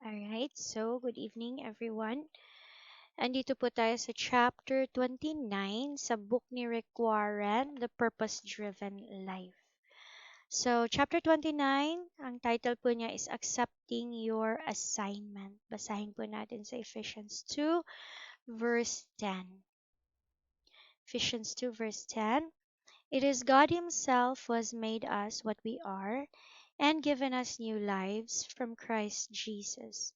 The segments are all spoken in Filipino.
Alright, so good evening everyone. Andito po tayo sa chapter 29 sa book ni Rick Warren, The Purpose-Driven Life. So, chapter 29, ang title po niya is Accepting Your Assignment. Basahin po natin sa Ephesians 2, verse 10. Ephesians 2, verse 10. It is God Himself who has made us what we are and given us new lives from Christ Jesus.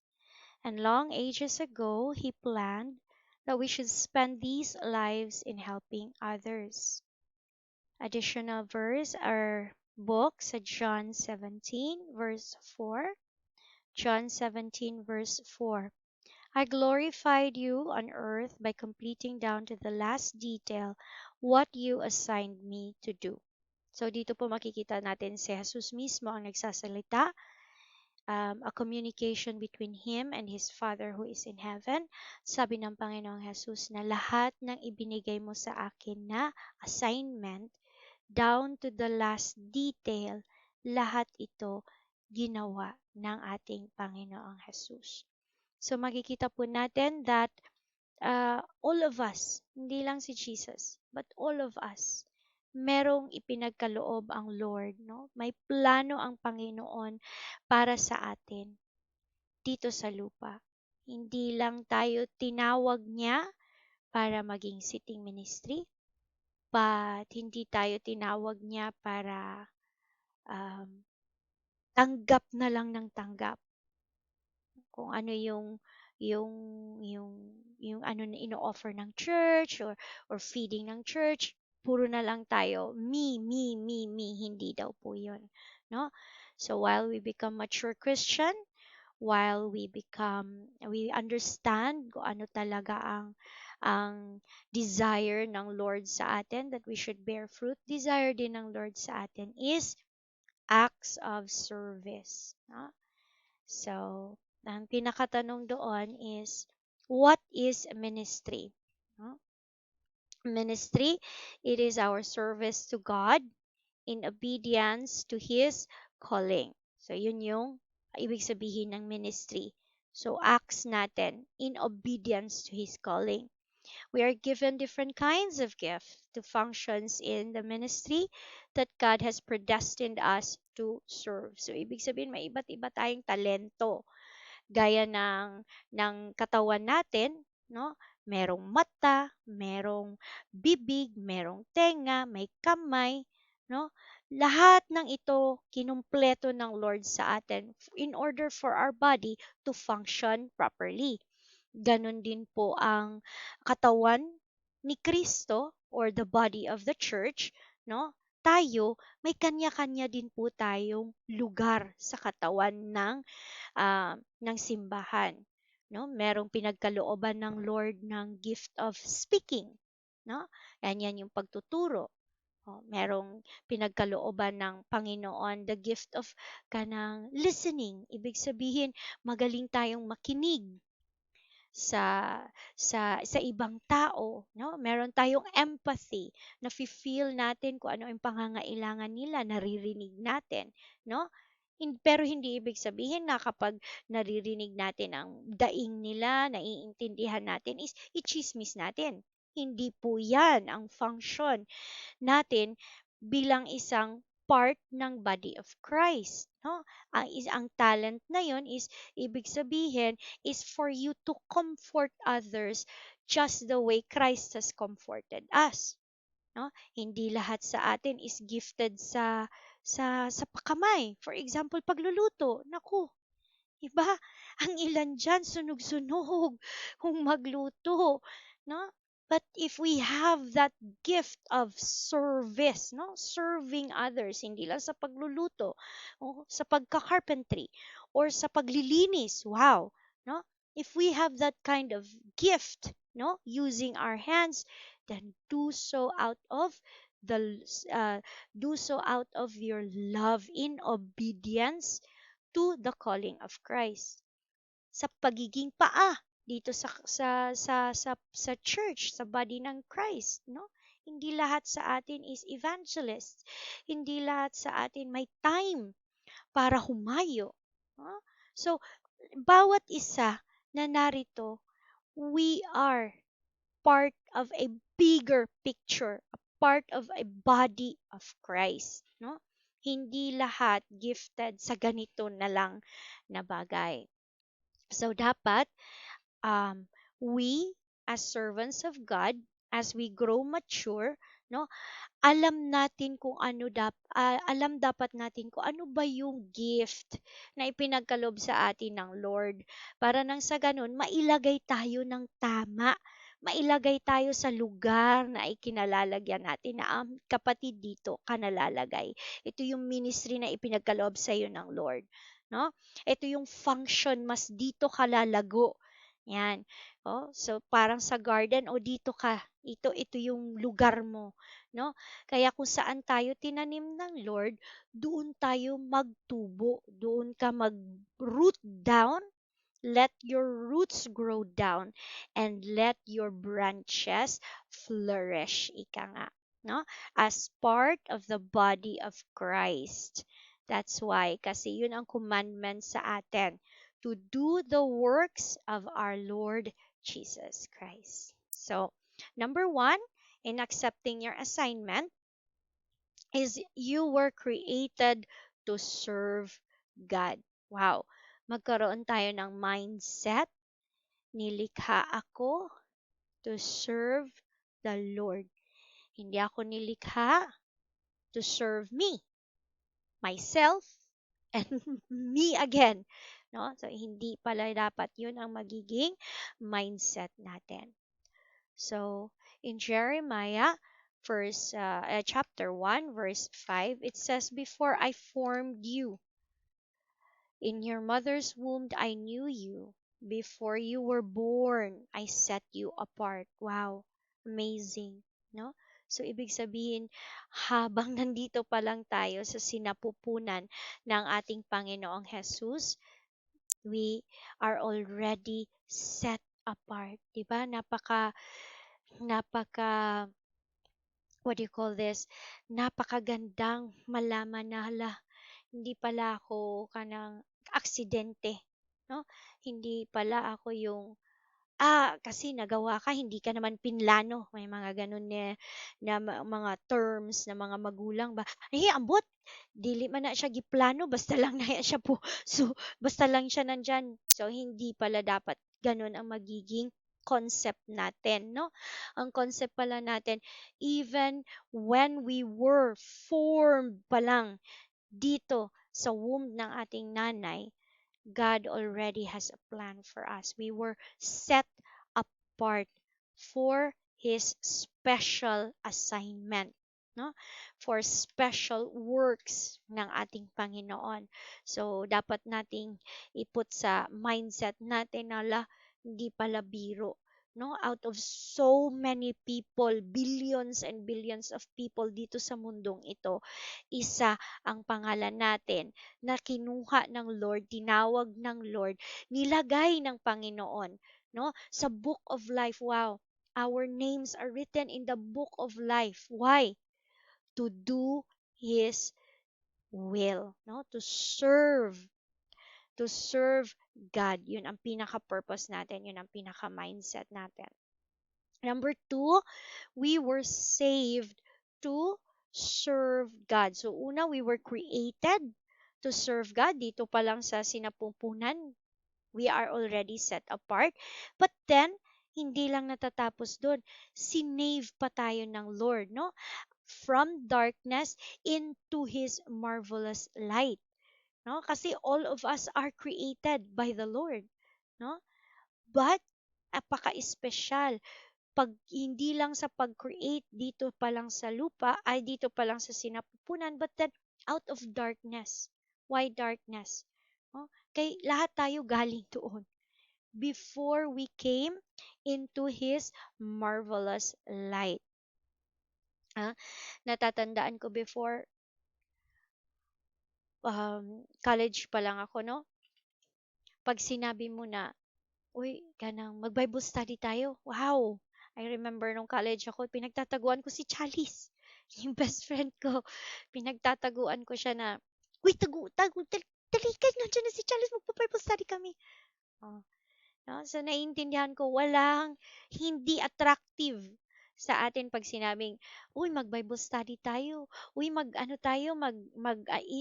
And long ages ago, He planned that we should spend these lives in helping others. Additional verse or book sa John 17, verse 4. John 17, verse 4. I glorified you on earth by completing down to the last detail what you assigned me to do. So dito po makikita natin si Jesus mismo ang nagsasalita, a communication between Him and His Father who is in heaven. Sabi ng Panginoong Jesus na lahat ng ibinigay mo sa akin na assignment, down to the last detail, lahat ito ginawa ng ating Panginoong Jesus. So makikita po natin that all of us, hindi lang si Jesus, but all of us, merong ipinagkaloob ang Lord, no? May plano ang Panginoon para sa atin dito sa lupa. Hindi lang tayo tinawag niya para maging sitting ministry, but hindi tayo tinawag niya para um, tanggap na lang ng tanggap kung ano yung yung yung ano na ino-offer ng church or feeding ng church, puro na lang tayo me, hindi daw po 'yun, no? So while we become mature Christian, while we understand kung ano talaga ang desire ng Lord sa atin, that we should bear fruit, desire din ng Lord sa atin is acts of service, no? So, ang pinakatanong doon is, what is ministry? No? Ministry, it is our service to God in obedience to His calling. So, yun yung ibig sabihin ng ministry. So, acts natin in obedience to His calling. We are given different kinds of gifts to functions in the ministry that God has predestined us to serve. So, ibig sabihin, may iba't iba tayong talento gaya ng katawan natin, no? Merong mata, merong bibig, merong tenga, may kamay, no? Lahat ng ito kinumpleto ng Lord sa atin in order for our body to function properly. Ganon din po ang katawan ni Kristo or the body of the church, no? Tayo, may kanya-kanya din po tayong lugar sa katawan ng simbahan, no? Merong pinagkalooban ng Lord ng gift of speaking, no? Yan yung pagtuturo. Merong pinagkalooban ng Panginoon the gift of kanang listening. Ibig sabihin, magaling tayong makinig sa sa ibang tao, no? Meron tayong empathy, na feel natin kung ano ang pangangailangan nila, naririnig natin, no? Pero hindi ibig sabihin na kapag naririnig natin ang daing nila, naiintindihan natin is itsismis natin. Hindi po 'yan ang function natin bilang isang part ng body of Christ, no? Ang talent na 'yon is ibig sabihin is for you to comfort others just the way Christ has comforted us, no? Hindi lahat sa atin is gifted sa pakamay. For example, pagluluto. Naku, iba, ang ilan diyan sunog-sunog kung magluto, no? But if we have that gift of service, no? Serving others, hindi lang sa pagluluto, o sa pagka-carpentry, or sa paglilinis, wow, no? If we have that kind of gift, no? Using our hands, then the do so out of your love in obedience to the calling of Christ. Sa pagiging paa dito sa church, sa body ng Christ, no? Hindi lahat sa atin is evangelist. Hindi lahat sa atin may time para humayo. No? So, bawat isa na narito, we are part of a bigger picture, a part of a body of Christ, no? Hindi lahat gifted sa ganito na lang na bagay. So dapat um we as servants of God, as we grow mature, no, alam dapat natin kung ano ba yung gift na ipinagkaloob sa atin ng Lord, para nang sa ganun mailagay tayo ng tama, mailagay tayo sa lugar na ikinalalagyan natin na kapatid dito ka nalalagay. Ito yung ministry na ipinagkaloob sa iyo ng Lord, no? Ito yung function, mas dito ka lalago. Yan. Oh, so parang sa garden, o dito ka, ito yung lugar mo, no? Kaya kung saan tayo tinanim ng Lord, doon tayo magtubo, doon ka mag-root down, let your roots grow down, and let your branches flourish, ika nga, no? As part of the body of Christ. That's why, kasi yun ang commandment sa atin, to do the works of our Lord Jesus Christ. So, number one, in accepting your assignment, is you were created to serve God. Wow. Magkaroon tayo ng mindset, nilikha ako to serve the Lord. Hindi ako nilikha to serve me, myself, and me again. No? So, hindi pala dapat yun ang magiging mindset natin. So, in Jeremiah, chapter 1, verse 5, it says, "Before I formed you in your mother's womb, I knew you. Before you were born, I set you apart." Wow, amazing, no? So, ibig sabihin, habang nandito pa lang tayo sa sinapupunan ng ating Panginoong Jesus, we are already set apart. Diba? Napaka, what do you call this? Napakagandang malaman na, hala, hindi pala ako kanang aksidente, no? Hindi pala ako yung kasi nagawa ka, hindi ka naman pinlano. May mga ganun na mga terms na mga magulang ba. Ay, ambot, dili man na siya giplano, basta lang na siya po. So, basta lang siya nandyan. So, hindi pala dapat ganun ang magiging concept natin, no? Ang concept pala natin, even when we were formed pa lang dito sa womb ng ating nanay, God already has a plan for us. We were set apart for His special assignment, no? For special works ng ating Panginoon. So, dapat nating iput sa mindset natin na hindi pala biro. No, out of so many people, billions and billions of people dito sa mundong ito, isa ang pangalan natin na kinuha ng Lord, tinawag ng Lord, nilagay ng Panginoon, no? Sa book of life. Wow. Our names are written in the book of life. Why? To do His will, no? To serve God. Yun ang pinaka-purpose natin. Yun ang pinaka-mindset natin. Number two, we were saved to serve God. So, una, we were created to serve God. Dito pa lang sa sinapupunan, we are already set apart. But then, hindi lang natatapos doon. Sinave pa tayo ng Lord, no? From darkness into His marvelous light. No? Kasi all of us are created by the Lord. No? But, napaka-espesyal, pag hindi lang sa pag-create dito pa lang sa lupa, ay dito pa lang sa sinapupunan, but then out of darkness. Why darkness? Oh, kay lahat tayo galing doon. Before we came into His marvelous light. Natatandaan ko before, college pa lang ako, no? Pag sinabi mo na, uy, kanang mag-Bible study tayo. Wow! I remember nung college ako, pinagtataguan ko si Chalice, yung best friend ko. Pinagtataguan ko siya na, uy, tago, tago, Dali ka, nandiyan na si Charles, magpa-Bible study kami. Oh, no? So, naiintindihan ko, walang hindi attractive sa atin pag sinabing, uy, mag-Bible study tayo. Uy, mag-ano tayo,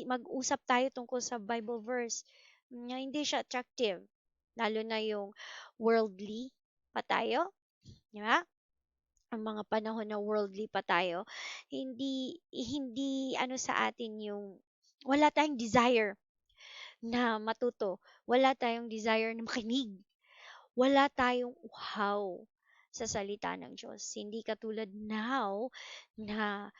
mag-usap tayo tungkol sa Bible verse. Hindi siya attractive. Lalo na yung worldly pa tayo, di ba? Ang mga panahon na worldly pa tayo, hindi ano sa atin yung wala tayong desire na matuto. Wala tayong desire na makinig. Wala tayong uhaw sa salita ng Diyos. Hindi katulad now na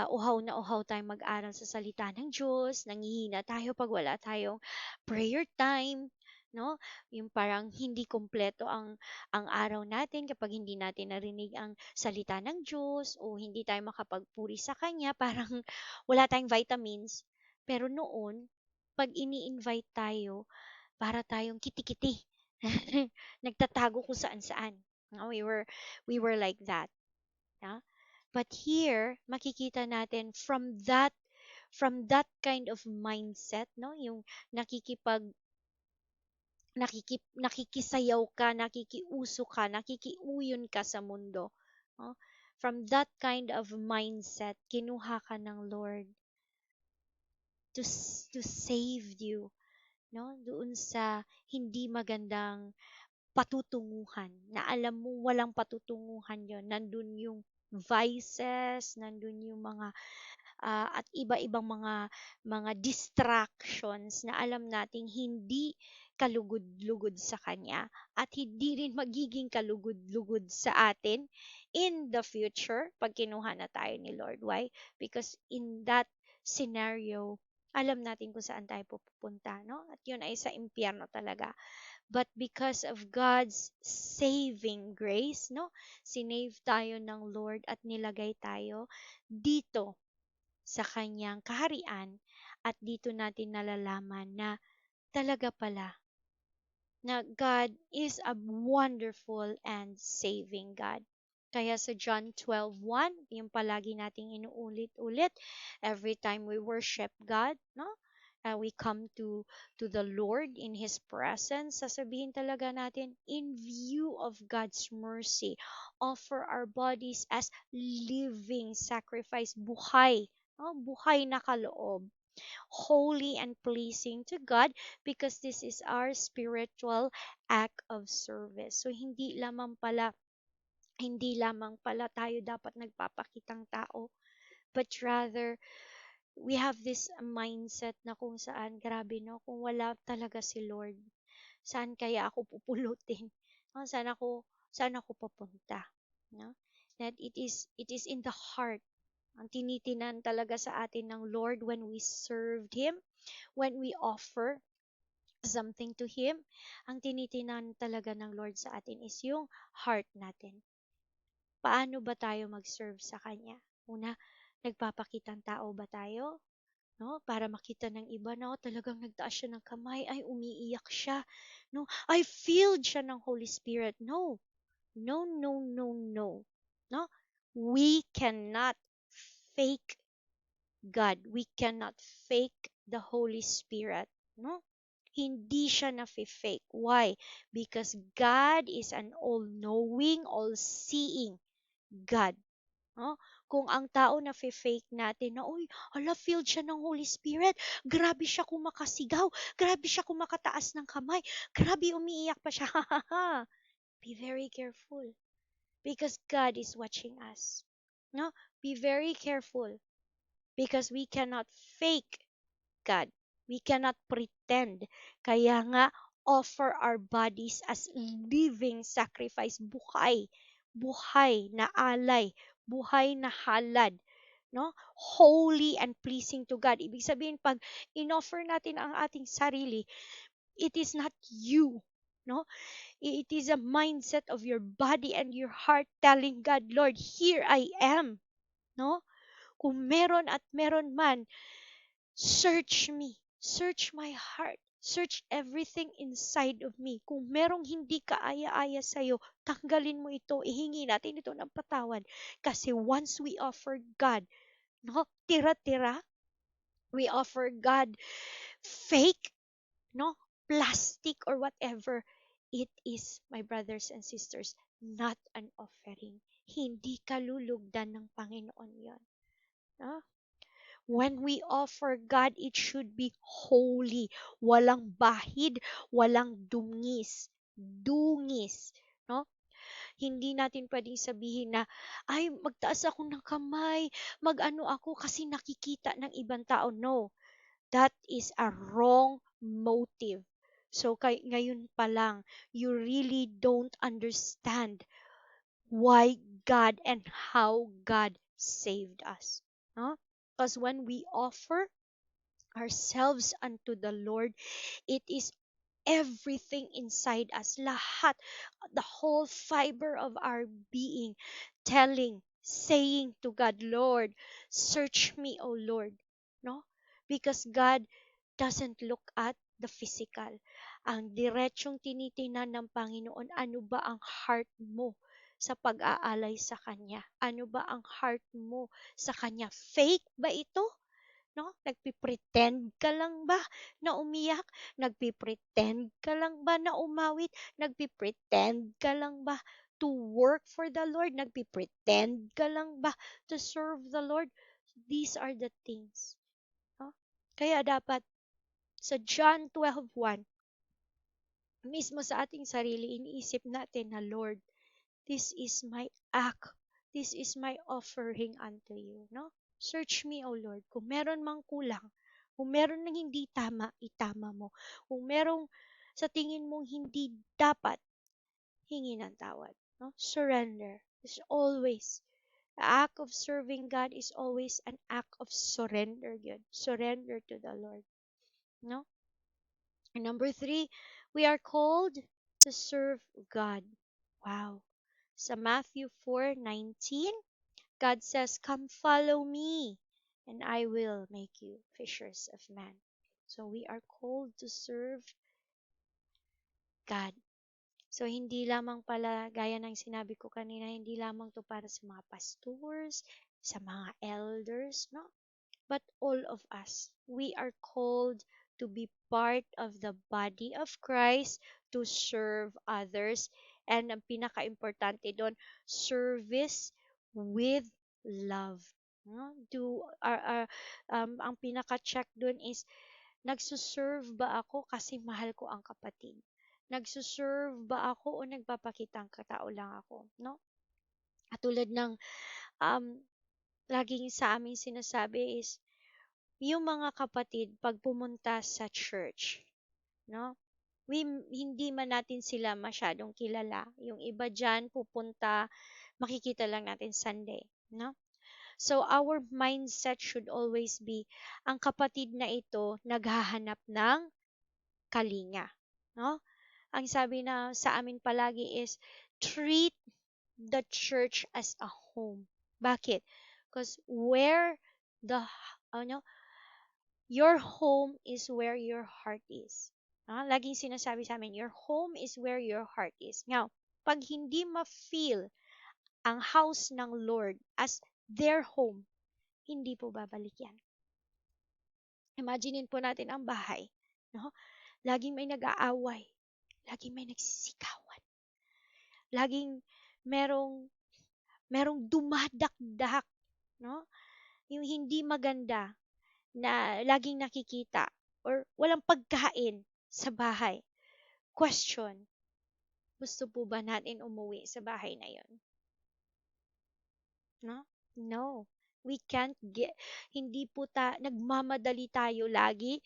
uhaw na uhaw tayong mag-aral sa salita ng Diyos, nangihina tayo pag wala tayong prayer time, no? Yung parang hindi kumpleto ang araw natin kapag hindi natin narinig ang salita ng Diyos o hindi tayo makapagpuri sa kanya, parang wala tayong vitamins. Pero noon, pag ini-invite tayo, para tayong kiti-kiti. Nagtatago kung saan-saan. No, we were like that. Yeah? But here, makikita natin from that kind of mindset, no? Yung nakikisayaw ka, nakikiuso ka, nakikiuyon ka sa mundo. No? From that kind of mindset, kinuha ka ng Lord to save you, no? Doon sa hindi magandang patutunguhan na alam mo walang patutunguhan yon, nandun yung vices, nandun yung mga at iba-ibang mga distractions na alam nating hindi kalugod-lugod sa kanya at hindi rin magiging kalugod-lugod sa atin in the future pag kinuha na tayo ni Lord. Why? Because in that scenario, alam natin kung saan tayo pupunta, no? At yun ay sa impyerno talaga. But because of God's saving grace, no? Sinave tayo ng Lord at nilagay tayo dito sa kanyang kaharian at dito natin nalalaman na talaga pala na God is a wonderful and saving God. Kaya sa John 12:1, yung palagi nating inuulit-ulit every time we worship God, no? We come to the Lord in His presence, sasabihin talaga natin, in view of God's mercy, offer our bodies as living sacrifice, buhay, no? Buhay na kaloob, holy and pleasing to God, because this is our spiritual act of service. So hindi lamang pala tayo dapat nagpapakitang tao, but rather we have this mindset na kung saan, grabe no, kung wala talaga si Lord, saan kaya ako pupulutin? No? Saan ako papunta? No? That it is in the heart. Ang tinitinan talaga sa atin ng Lord when we served Him, when we offer something to Him, ang tinitinan talaga ng Lord sa atin is yung heart natin. Paano ba tayo mag-serve sa Kanya? Una, nagpapakitang tao ba tayo? No? Para makita ng iba na talagang nagtaas siya ng kamay, ay umiiyak siya. No? I filled siya ng Holy Spirit. No. No, no, no, no. No? We cannot fake God. We cannot fake the Holy Spirit. No? Hindi siya na-fake. Why? Because God is an all-knowing, all-seeing God. No? Kung ang tao na fake natin na, uy, filled siya ng Holy Spirit, grabe siya kumakasigaw, grabe siya kumakataas ng kamay, grabe umiiyak pa siya, be very careful. Because God is watching us. No? Be very careful. Because we cannot fake God. We cannot pretend. Kaya nga, offer our bodies as living sacrifice, buhay. Buhay na alay, buhay na halad, no? Holy and pleasing to God. Ibig sabihin, pag inoffer natin ang ating sarili, it is not you, no? It is a mindset of your body and your heart telling God, Lord, here I am, no? Kung meron at meron man, search me. Search my heart. Search everything inside of me. Kung merong hindi kaaya-aya sa'yo, tanggalin mo ito. Ihingi natin ito ng patawad. Kasi once we offer God, no, tira-tira, we offer God fake, no, plastic or whatever, it is, my brothers and sisters, not an offering. Hindi kalulugdan ng Panginoon yon. No? When we offer God, it should be holy. Walang bahid, walang dungis. No? Hindi natin pwedeng sabihin na, ay, magtaas ako ng kamay, mag-ano ako kasi nakikita ng ibang tao. No, that is a wrong motive. So, ngayon pa lang, you really don't understand why God and how God saved us. No? Because when we offer ourselves unto the Lord, it is everything inside us, lahat, the whole fiber of our being, saying to God, Lord, search me, O Lord. No? Because God doesn't look at the physical. Ang diretsong tinitingnan ng Panginoon, ano ba ang heart mo sa pag-aalay sa Kanya? Ano ba ang heart mo sa Kanya? Fake ba ito? No? Nagpipretend ka lang ba na umiyak? Nagpipretend ka lang ba na umawit? Nagpipretend ka lang ba to work for the Lord? Nagpipretend ka lang ba to serve the Lord? These are the things. No? Kaya dapat sa John 12:1, mismo sa ating sarili, iniisip natin na, Lord, this is my act. This is my offering unto you. No? Search me, O Lord. Kung meron mang kulang, kung meron nang hindi tama, itama mo. Kung merong sa tingin mong hindi dapat, hingi ng tawad. No? Surrender is always, the act of serving God is always an act of surrender. Yun. Surrender to the Lord. No? And number 3, we are called to serve God. Wow. Sa Matthew 4:19, God says, come follow me, and I will make you fishers of men. So we are called to serve God. So hindi lamang pala, gaya ng sinabi ko kanina, hindi lamang to para sa mga pastors, sa mga elders, no? But all of us, we are called to be part of the body of Christ, to serve others. And ang pinaka-importante doon, service with love. No? Ang pinaka-check doon is, nagsuserve ba ako kasi mahal ko ang kapatid? Nagsuserve ba ako o nagpapakitang katao lang ako? No? At tulad ng um, laging sa amin sinasabi is, yung mga kapatid pag pumunta sa church, no? Hindi man natin sila masyadong kilala. Yung iba diyan pupunta, makikita lang natin Sunday, no? So our mindset should always be, ang kapatid na ito naghahanap ng kalinga, no? Ang sabi na sa amin palagi is, treat the church as a home. Bakit? Because where the ano your home is where your heart is. Laging sinasabi sa amin, your home is where your heart is. Now, pag hindi ma-feel ang house ng Lord as their home, hindi po babalik yan. Imaginein po natin ang bahay. No? Laging may nag-aaway. Laging may nagsisigawan. Laging merong dumadakdak. No? Yung hindi maganda na laging nakikita or walang pagkain sa bahay. Question, gusto po ba natin umuwi sa bahay na yon? No? No. We can't get, hindi po nagmamadali tayo lagi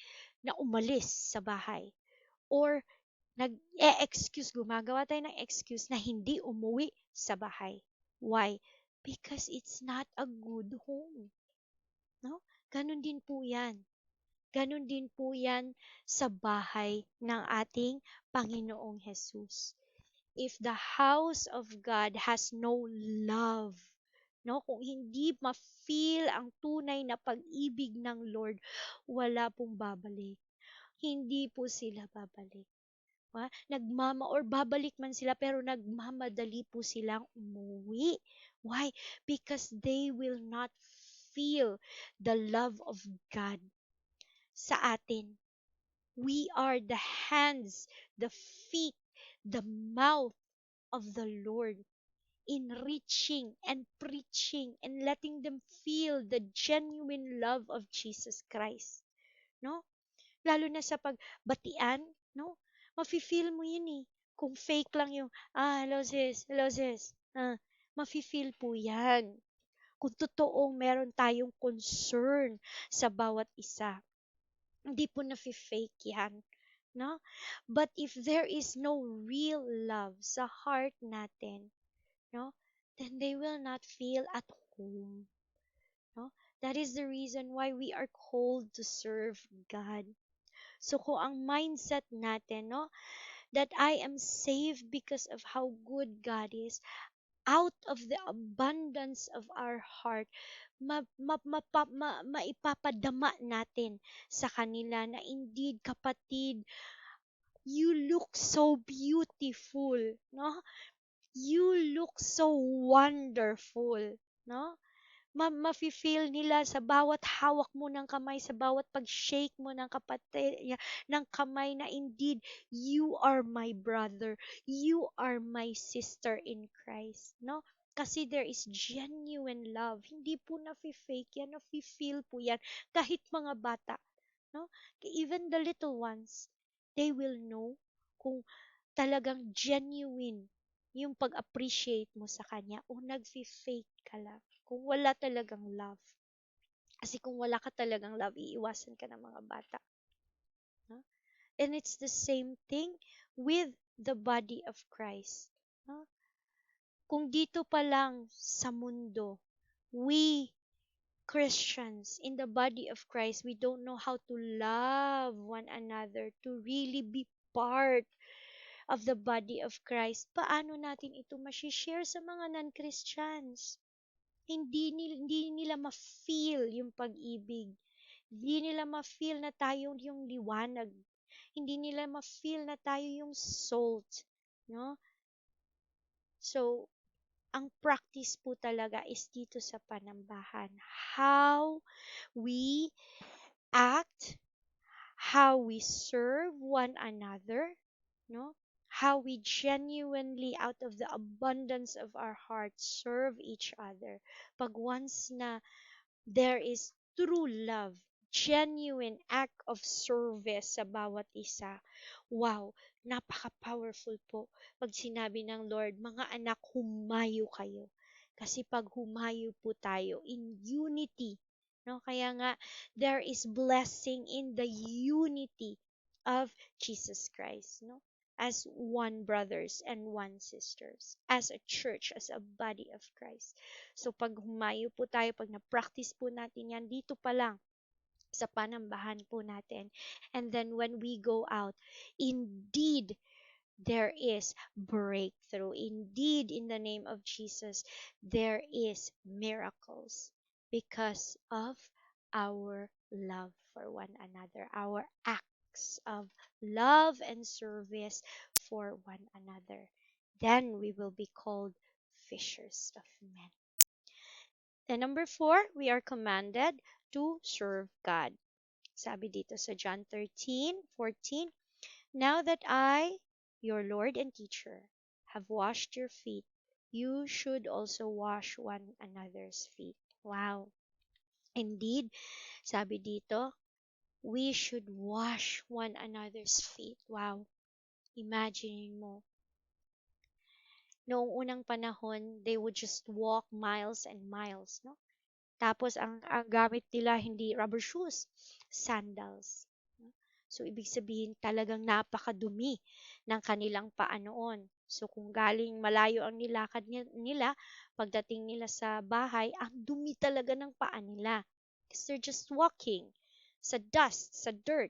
na umalis sa bahay. Or gumagawa tayo ng excuse na hindi umuwi sa bahay. Why? Because it's not a good home. No? Ganon din po yan. Ganon din po yan sa bahay ng ating Panginoong Jesus. If the house of God has no love, no, kung hindi ma-feel ang tunay na pag-ibig ng Lord, wala pong babalik. Hindi po sila babalik. Or babalik man sila pero nagmamadali po silang umuwi. Why? Because they will not feel the love of God sa atin. We are the hands, the feet, the mouth of the Lord in reaching and preaching and letting them feel the genuine love of Jesus Christ. No? Lalo na sa pagbatian, no? Mafe-feel mo yun eh. Kung fake lang yung, hello sis, mafe-feel po yan. Kung totoong meron tayong concern sa bawat isa. Hindi po nafe-fake yan. No? But if there is no real love sa heart natin, no, then they will not feel at home. No? That is the reason why we are called to serve God. So kung ang mindset natin, no, that I am saved because of how good God is, out of the abundance of our heart, maipapadama natin sa kanila na indeed, kapatid, you look so beautiful, no? You look so wonderful, no? Mafe-feel nila sa bawat hawak mo ng kamay, sa bawat pag-shake mo ng ng kamay na indeed, you are my brother, you are my sister in Christ, no? Kasi there is genuine love. Hindi po nafe-fake yan, nafe-feel po yan. Kahit mga bata, no? Even the little ones, they will know kung talagang genuine yung pag-appreciate mo sa kanya o nag-fake ka lang. Kung wala talagang love. Kasi kung wala ka talagang love, iiwasan ka ng mga bata. No? And it's the same thing with the body of Christ. No? Kung dito pa lang sa mundo, we Christians in the body of Christ, we don't know how to love one another, to really be part of the body of Christ. Paano natin ito ma-share sa mga non-Christians? Hindi nila ma-feel yung pag-ibig. Hindi nila ma-feel na tayo yung liwanag. Hindi nila ma-feel na tayo yung salt. No? So, ang practice po talaga is dito sa panambahan. How we act, how we serve one another, no? How we genuinely, out of the abundance of our hearts, serve each other. Pag once na there is true love, genuine act of service sa bawat isa, wow, napaka-powerful po. Pag sinabi ng Lord, mga anak, humayo kayo. Kasi pag humayo po tayo in unity, no? Kaya nga, there is blessing in the unity of Jesus Christ, no? As one brothers and one sisters, as a church, as a body of Christ. So pag humayo po tayo, pag na-practice po natin yan, dito pa lang, sa panambahan po natin. And then when we go out, indeed, there is breakthrough. Indeed, in the name of Jesus, there is miracles because of our love for one another, our acts of love and service for one another. Then we will be called fishers of men. And number 4, we are commanded to serve God. Sabi dito sa John 13:14, now that I, your Lord and teacher, have washed your feet, you should also wash one another's feet. Wow. Indeed, sabi dito, we should wash one another's feet. Wow. Imagine mo, noong unang panahon, they would just walk miles and miles, no? Tapos ang gamit nila hindi rubber shoes, sandals. So ibig sabihin talagang napakadumi ng kanilang paa noon. So kung galing malayo ang nilakad nila, pagdating nila sa bahay, ang dumi talaga ng paa nila. Because they're just walking sa dust, sa dirt.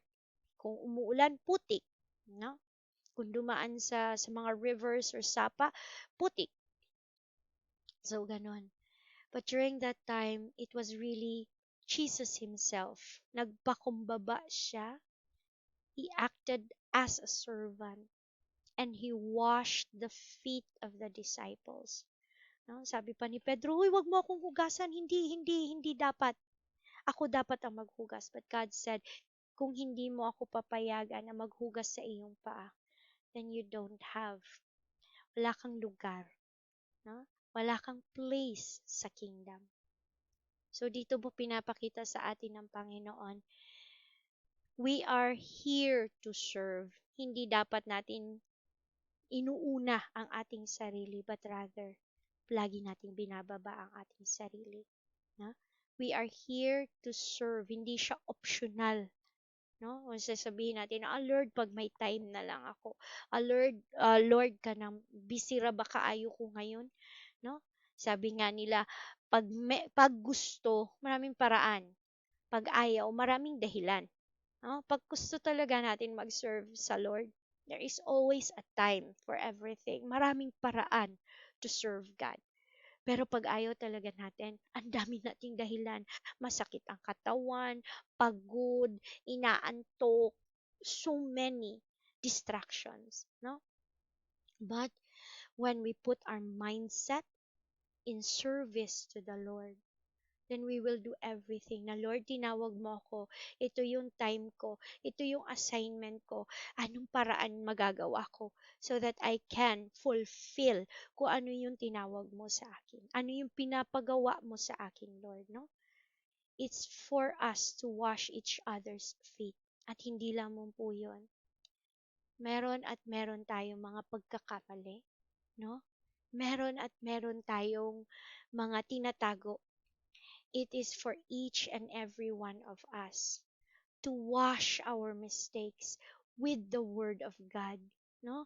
Kung umuulan, putik, no? Kung dumaan sa mga rivers or sapa, putik. So ganon. But during that time, it was really Jesus himself. Nagpakumbaba siya. He acted as a servant. And he washed the feet of the disciples. No? Sabi pa ni Pedro, "Uy, wag mo akong hugasan. Hindi dapat. Ako dapat ang maghugas." But God said, kung hindi mo ako papayagan na maghugas sa iyong paa, then you don't have, wala kang lugar, no? Wala kang place sa kingdom. So dito po pinapakita sa atin ng Panginoon, we are here to serve. Hindi dapat natin inuuna ang ating sarili, but rather, lagi nating binababa ang ating sarili. No? We are here to serve. Hindi siya optional. No? Kung sasabihin natin, Lord, pag may time na lang ako. Lord, ka nang busy ra ba kaayo ko ngayon? No? Sabi nga nila, pag gusto, maraming paraan. Pag ayaw, maraming dahilan. No? Pag gusto talaga natin mag-serve sa Lord, there is always a time for everything. Maraming paraan to serve God. Pero pag ayaw talaga natin, ang dami nating dahilan. Masakit ang katawan, pagod, inaantok, so many distractions. No? But when we put our mindset in service to the Lord, then we will do everything. Na Lord, tinawag mo ako. Ito yung time ko. Ito yung assignment ko. Anong paraan magagawa ko so that I can fulfill kung ano yung tinawag mo sa akin. Ano yung pinapagawa mo sa akin, Lord, no? It's for us to wash each other's feet. At hindi lamang po yun. Meron at meron tayong mga pagkakamali, no? Meron at meron tayong mga tinatago. It is for each and every one of us to wash our mistakes with the Word of God. No?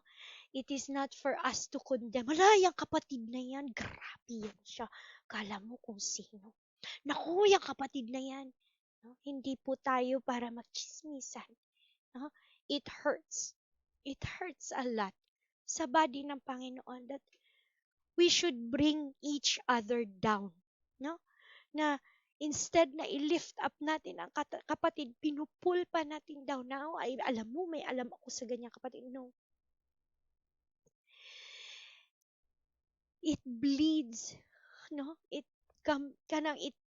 It is not for us to condemn. Wala, yung kapatid na yan, grabe yan siya. Kala mo kung sino. Naku, yung kapatid na yan. No? Hindi po tayo para magchismisan. No? It hurts. It hurts a lot sa body ng Panginoon that we should bring each other down. No? Na instead na i-lift up natin ang kapatid, pinupul pa natin down na, ay alam mo, may alam ako sa ganyang kapatid. No. It bleeds. No? It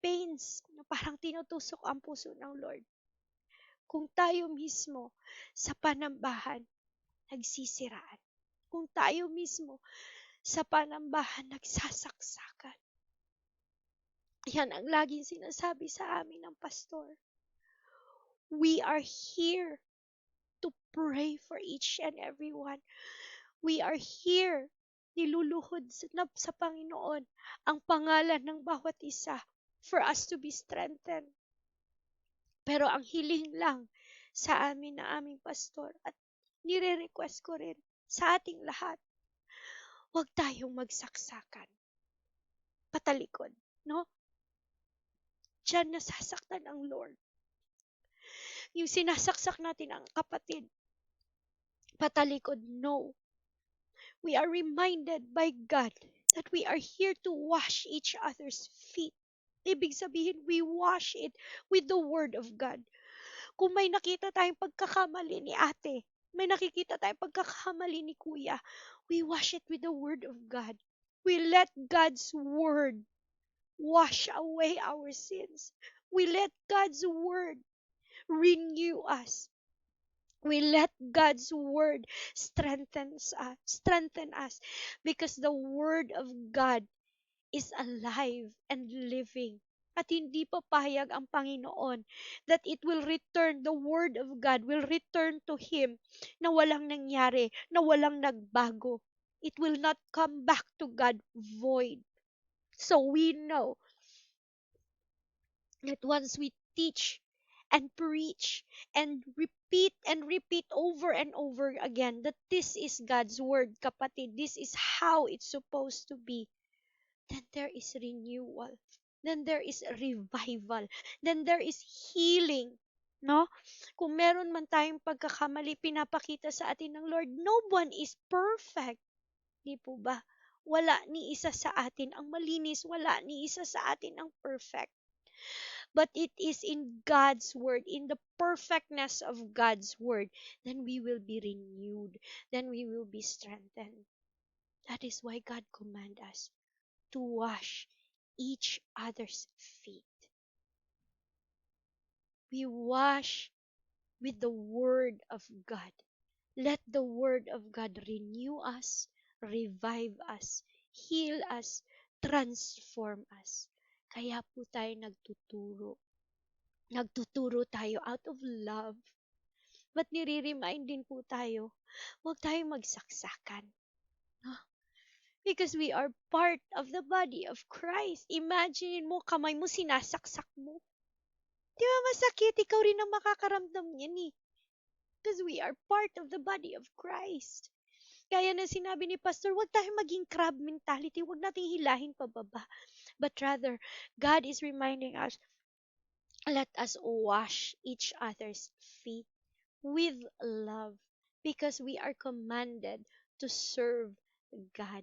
pains. No? Parang tinutusok ang puso ng Lord. Kung tayo mismo sa panambahan, nagsisiraan. Kung tayo mismo sa panambahan, nagsasaksakan. Yan ang laging sinasabi sa amin ng pastor. We are here to pray for each and every one. We are here, niluluhod sa Panginoon ang pangalan ng bawat isa for us to be strengthened. Pero ang hiling lang sa amin na aming pastor at nire-request ko rin sa ating lahat, huwag tayong magsaksakan. Patalikod, no? Diyan nasasaktan ang Lord. Yung sinasaksak natin ang kapatid, patalikod, no. We are reminded by God that we are here to wash each other's feet. Ibig sabihin, we wash it with the Word of God. Kung may nakita tayong pagkakamali ni ate, may nakikita tayong pagkakamali ni kuya, we wash it with the Word of God. We let God's Word wash away our sins. We let God's Word renew us. We let God's Word strengthen us because the Word of God is alive and living. At hindi papayag ang Panginoon that it will return, the Word of God will return to Him na walang nangyari, na walang nagbago. It will not come back to God void. So we know that once we teach and preach and repeat over and over again that this is God's word, kapatid, this is how it's supposed to be, then there is renewal, then there is revival, then there is healing. No? Kung meron man tayong pagkakamali, pinapakita sa atin ng Lord, no one is perfect. Di po ba? Wala ni isa sa atin ang malinis, wala ni isa sa atin ang perfect. But it is in God's word, in the perfectness of God's word, then we will be renewed, then we will be strengthened. That is why God commands us to wash each other's feet. We wash with the Word of God. Let the Word of God renew us, revive us, heal us, transform us. Kaya po tayo nagtuturo. Nagtuturo tayo out of love. But nire-remind din po tayo, huwag tayong magsaksakan. No? Because we are part of the body of Christ. Imagine mo, kamay mo sinasaksak mo. Di ba masakit? Ikaw rin ang makakaramdam niyan eh. Because we are part of the body of Christ. Kaya na sinabi ni Pastor, huwag tayong maging crab mentality. Huwag nating hilahin pababa. But rather, God is reminding us, let us wash each other's feet with love. Because we are commanded to serve God.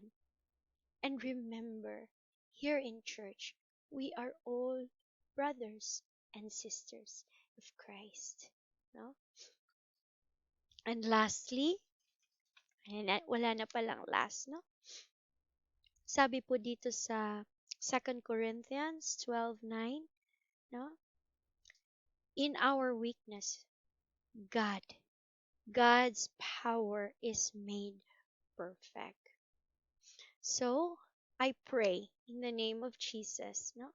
And remember, here in church, we are all brothers and sisters of Christ. No? And lastly, wala na palang last, no? Sabi po dito sa 2 Corinthians 12:9, no? In our weakness, God, God's power is made perfect. So, I pray in the name of Jesus, no?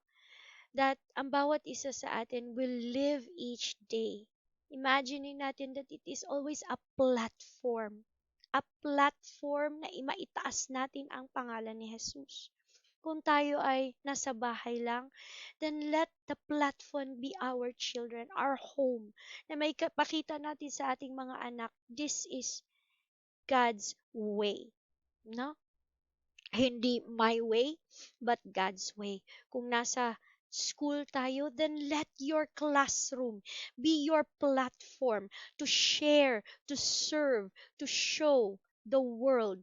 That ang bawat isa sa atin will live each day. Imagining natin that it is always a platform. A platform na maitaas natin ang pangalan ni Jesus. Kung tayo ay nasa bahay lang, then let the platform be our children, our home. Na may pakita natin sa ating mga anak, this is God's way. No? Hindi my way, but God's way. Kung nasa school tayo, then let your classroom be your platform to share, to serve, to show the world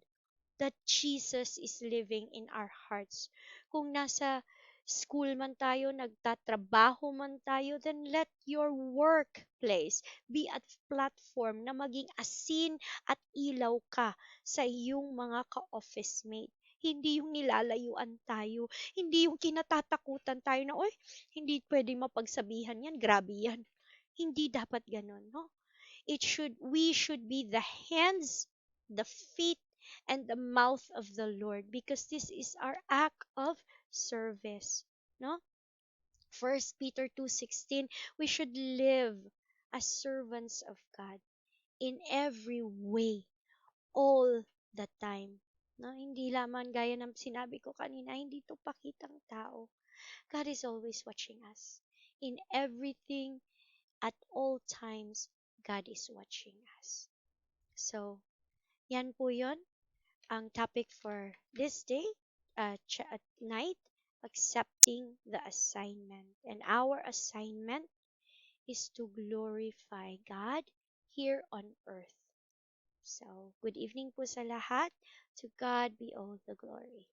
that Jesus is living in our hearts. Kung nasa school man tayo, nagtatrabaho man tayo, then let your workplace be a platform na maging asin at ilaw ka sa iyong mga ka-office mate. Hindi yung nilalayuan tayo. Hindi yung kinatatakutan tayo na, oy, hindi pwedeng mapagsabihan yan, grabe yan. Hindi dapat ganon, no? We should be the hands, the feet, and the mouth of the Lord because this is our act of service, no? First Peter 2:16, we should live as servants of God in every way, all the time. No, hindi lamang gaya ng sinabi ko kanina, hindi to pakitang tao. God is always watching us. In everything, at all times, God is watching us. So, yan po yon ang topic for this day, at night, accepting the assignment. And our assignment is to glorify God here on earth. So, good evening po sa lahat. To God be all the glory.